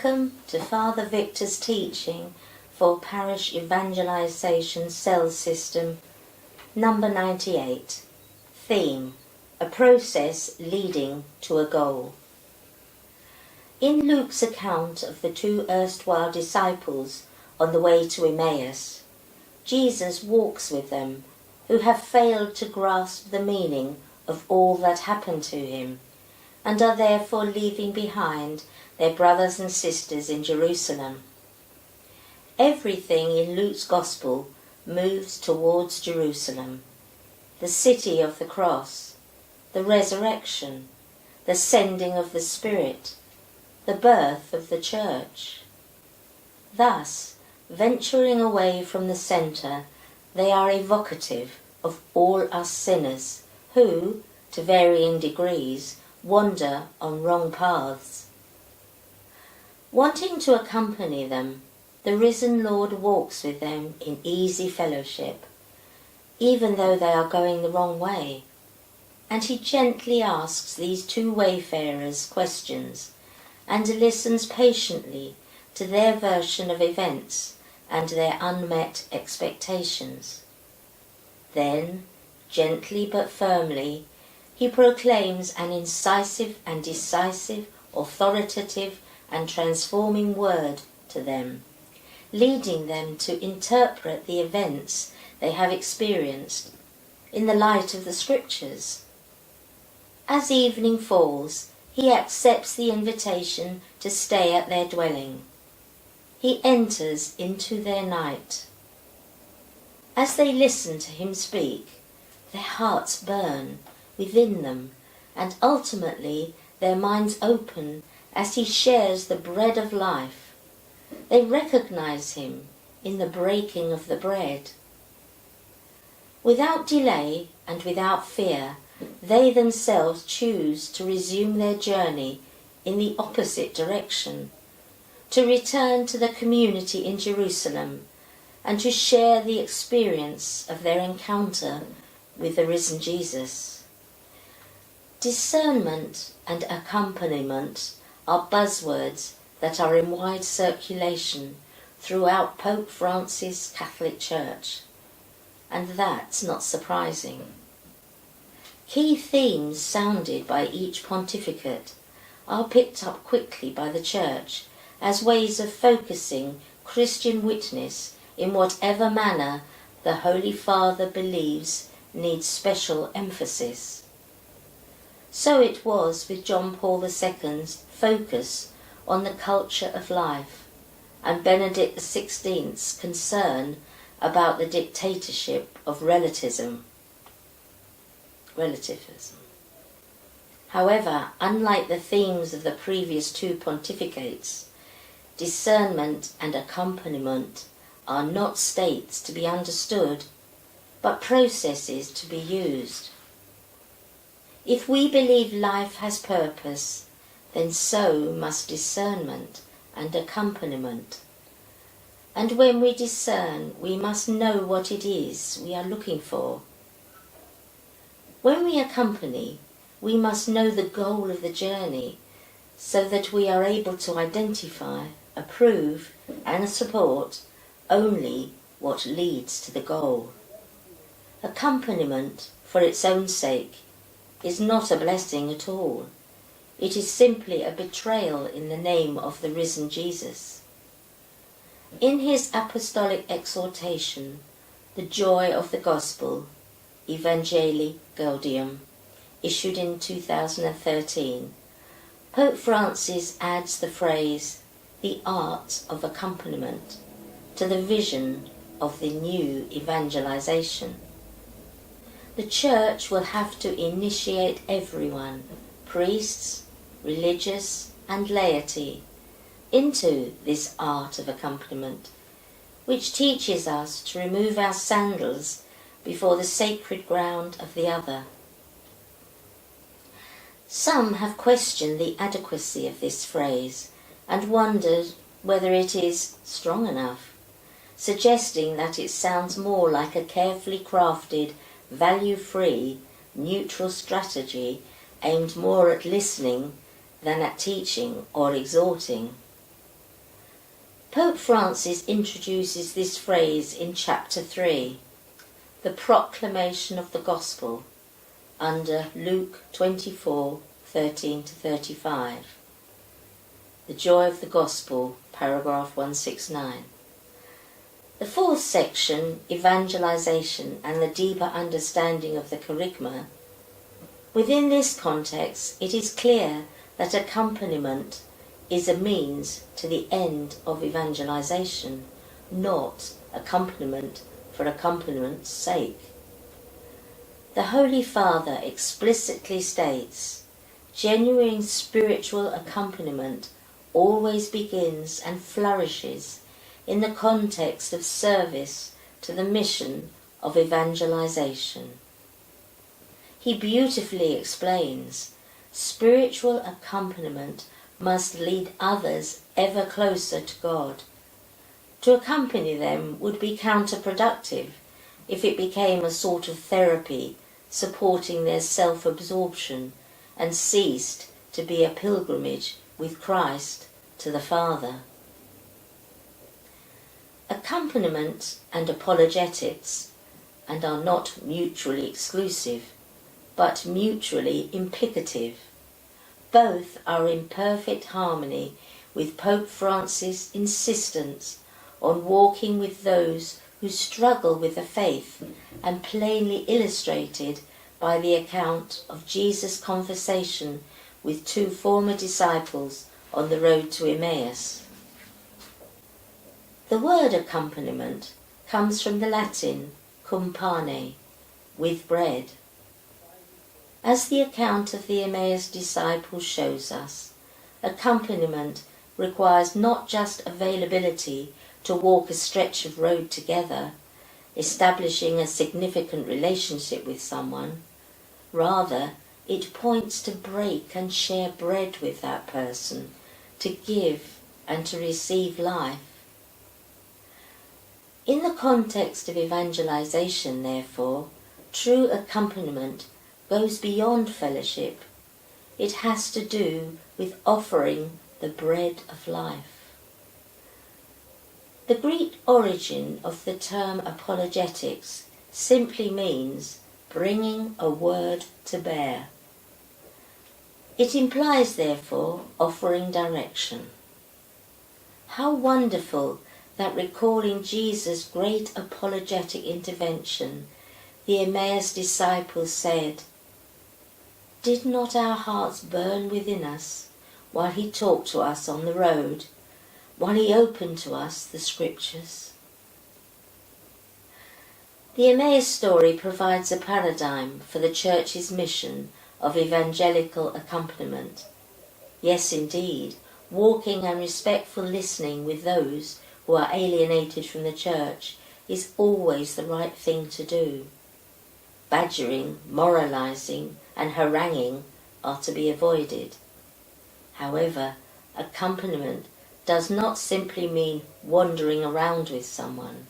Welcome to Father Victor's teaching for Parish Evangelisation Cell System, number 98. Theme: a process leading to a goal. In Luke's account of the two erstwhile disciples on the way to Emmaus, Jesus walks with them, who have failed to grasp the meaning of all that happened to him, and are therefore leaving behind their brothers and sisters in Jerusalem. Everything in Luke's Gospel moves towards Jerusalem, the city of the cross, the resurrection, the sending of the Spirit, the birth of the Church. Thus, venturing away from the centre, they are evocative of all us sinners who, to varying degrees, wander on wrong paths. Wanting to accompany them, the risen Lord walks with them in easy fellowship, even though they are going the wrong way, and he gently asks these two wayfarers questions and listens patiently to their version of events and their unmet expectations. Then, gently but firmly, he proclaims an incisive and decisive, authoritative and transforming word to them, leading them to interpret the events they have experienced in the light of the Scriptures. As evening falls, he accepts the invitation to stay at their dwelling. He enters into their night. As they listen to him speak, their hearts burn within them, and ultimately their minds open as he shares the bread of life. They recognize him in the breaking of the bread. Without delay and without fear, they themselves choose to resume their journey in the opposite direction, to return to the community in Jerusalem and to share the experience of their encounter with the risen Jesus. Discernment and accompaniment are buzzwords that are in wide circulation throughout Pope Francis' Catholic Church, and that's not surprising. Key themes sounded by each pontificate are picked up quickly by the Church as ways of focusing Christian witness in whatever manner the Holy Father believes needs special emphasis. So it was with John Paul II's focus on the culture of life and Benedict XVI's concern about the dictatorship of relativism. However, unlike the themes of the previous two pontificates, discernment and accompaniment are not states to be understood, but processes to be used. If we believe life has purpose, then so must discernment and accompaniment. And when we discern, we must know what it is we are looking for. When we accompany, we must know the goal of the journey, so that we are able to identify, approve, and support only what leads to the goal. Accompaniment, for its own sake, is not a blessing at all. It is simply a betrayal in the name of the risen Jesus. In his apostolic exhortation, The Joy of the Gospel, Evangelii Gaudium, issued in 2013, Pope Francis adds the phrase, the art of accompaniment, to the vision of the new evangelization. The Church will have to initiate everyone, priests, religious and laity, into this art of accompaniment, which teaches us to remove our sandals before the sacred ground of the other. Some have questioned the adequacy of this phrase and wondered whether it is strong enough, suggesting that it sounds more like a carefully crafted, value-free, neutral strategy aimed more at listening than at teaching or exhorting. Pope Francis introduces this phrase in chapter 3, the proclamation of the gospel, under Luke 24:13-35. The joy of the gospel, paragraph 169. The fourth section, evangelization and the deeper understanding of the kerygma. Within this context, it is clear that accompaniment is a means to the end of evangelization, not accompaniment for accompaniment sake. The Holy Father explicitly states, genuine spiritual accompaniment always begins and flourishes in the context of service to the mission of evangelization. He beautifully explains, spiritual accompaniment must lead others ever closer to God. To accompany them would be counterproductive if it became a sort of therapy supporting their self-absorption and ceased to be a pilgrimage with Christ to the Father. Accompaniment and apologetics, and are not mutually exclusive, but mutually implicative. Both are in perfect harmony with Pope Francis' insistence on walking with those who struggle with the faith, and plainly illustrated by the account of Jesus' conversation with two former disciples on the road to Emmaus. The word accompaniment comes from the Latin cum pane, with bread. As the account of the Emmaus disciples shows us, accompaniment requires not just availability to walk a stretch of road together, establishing a significant relationship with someone. Rather, it points to break and share bread with that person, to give and to receive life. In the context of evangelization, therefore, true accompaniment goes beyond fellowship. It has to do with offering the bread of life. The Greek origin of the term apologetics simply means bringing a word to bear. It implies, therefore, offering direction. How wonderful that, recalling Jesus' great apologetic intervention, the Emmaus disciples said, "Did not our hearts burn within us while he talked to us on the road, while he opened to us the scriptures?" The Emmaus story provides a paradigm for the Church's mission of evangelical accompaniment. Yes, indeed, walking and respectful listening with those who are alienated from the Church is always the right thing to do. Badgering, moralizing, and haranguing are to be avoided. However, accompaniment does not simply mean wandering around with someone.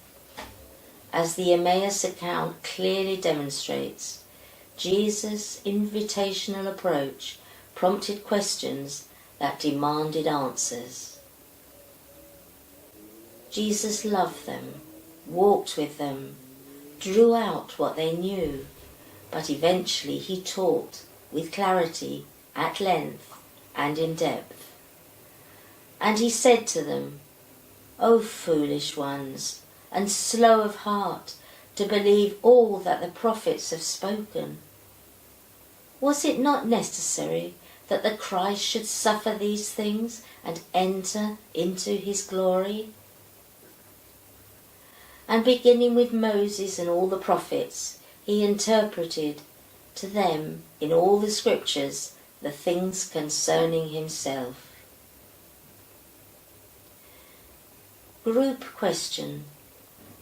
As the Emmaus account clearly demonstrates, Jesus' invitational approach prompted questions that demanded answers. Jesus loved them, walked with them, drew out what they knew, but eventually he taught with clarity, at length, and in depth. And he said to them, "O foolish ones, and slow of heart to believe all that the prophets have spoken. Was it not necessary that the Christ should suffer these things and enter into his glory?" And beginning with Moses and all the prophets, he interpreted to them in all the scriptures the things concerning himself. Group question: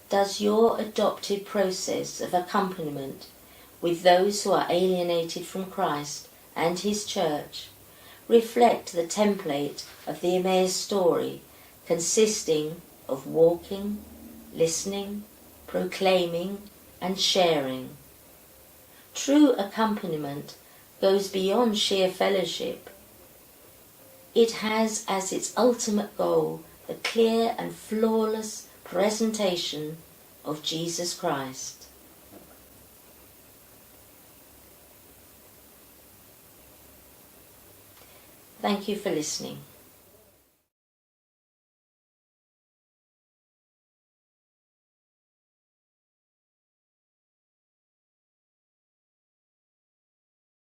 does your adopted process of accompaniment with those who are alienated from Christ and his Church reflect the template of the Emmaus story, consisting of walking, listening, proclaiming, and sharing? True accompaniment goes beyond sheer fellowship. It has as its ultimate goal the clear and flawless presentation of Jesus Christ. Thank you for listening.